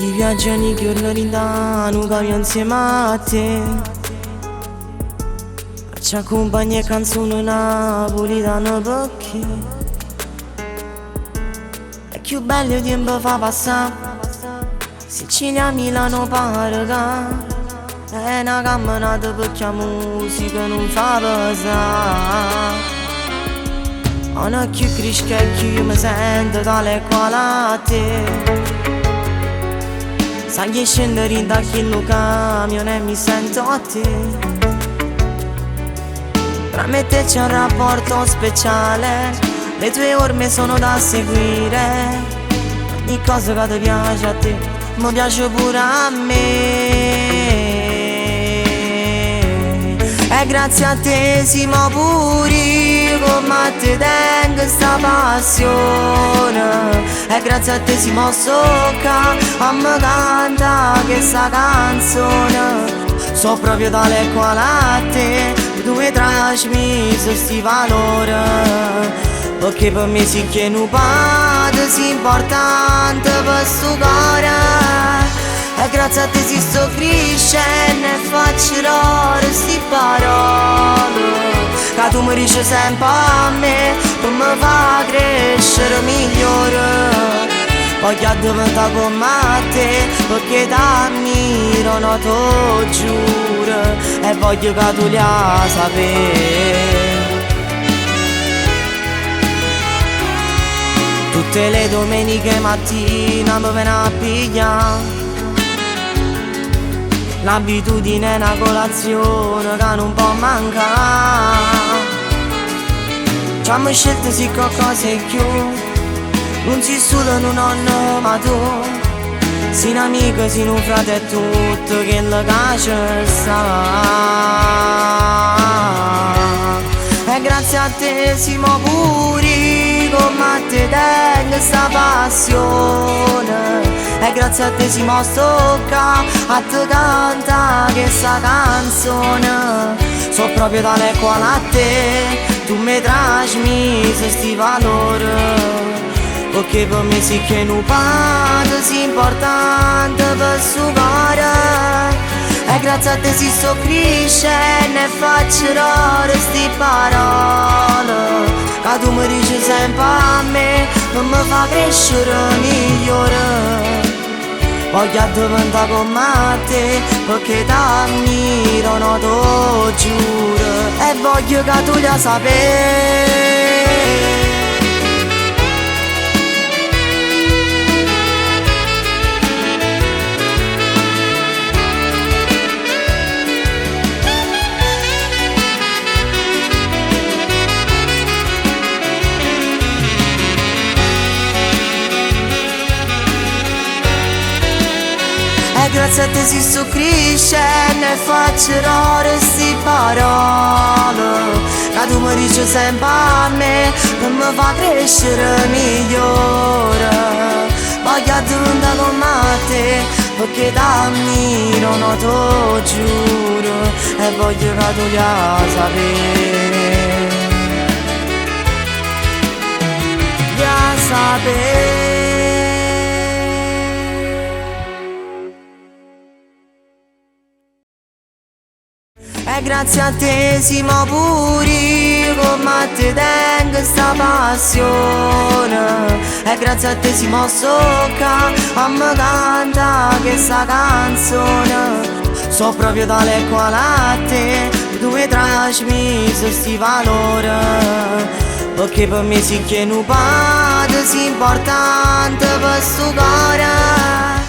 Gli viaggiano che ormai cammino insieme a te. Ci accompagna e canzone napolitana perché è più bello il tempo fa passare. Sicilia, Milano, pare che è una camminata perché la musica non fa pesare. Non più cresco e più mi sento tale quale a te. Sai che scendere da quello camion e mi sento a te. Tra me e te c'è un rapporto speciale, le tue orme sono da seguire. Ogni cosa che ti piace a te, mi piace pure a me. E grazie a te siamo puri, come a te tengo sta passione. E grazie a te siamo socca, a me canta questa canzone. So proprio tale quale a te, tu mi trasmesso sti valori. Perché per me sì che non parte, sì importante per sto cuore. E grazie a te si sto crescendo e faccio rare sti parole. Che tu mi dici sempre a me, per me fa crescere migliore. Voglio diventare come te, perché t'ammiro, no t'ho giuro. E voglio che tu la sapere. Tutte le domeniche mattina mi viene a pigliare. L'abitudine è una colazione che non può mancare. Ci abbiamo scelto sì qualcosa in più. Non si solo un nonno ma tu. Sei un amico, sei un frate e tutto quello che c'è sta. E grazie a te siamo puri, come a te tengo sta passione. E grazie a te siamo stocca, a te canta questa canzone. So proprio tale quale a te, tu mi trasmesso sti valori. Perché per me sì che non parte, sì importante per sto cuore. E grazie a te si sto crescendo e faccio rare sti parole. Che tu mi dici sempre a me, non mi fa crescere migliore. Voglio diventare come te, perché t'ammiro, no t'ho giuro. E voglio che tu la sapere. E grazie a te si sto crescendo e faccio rare sti parole. Che tu mi dici sempre a me, non mi fa crescere migliore. Voglio diventare come te, perché t'ammiro, no t'ho giuro. E voglio che tu la sapere. La sapere. E grazie a te siamo puri, come a te tengo sta passione. E grazie a te siamo socca, a me canta questa canzone. So proprio tale quale a te, tu mi trasmesso sti valori. Perché per me sì che non parte, sì importante per sto cuore.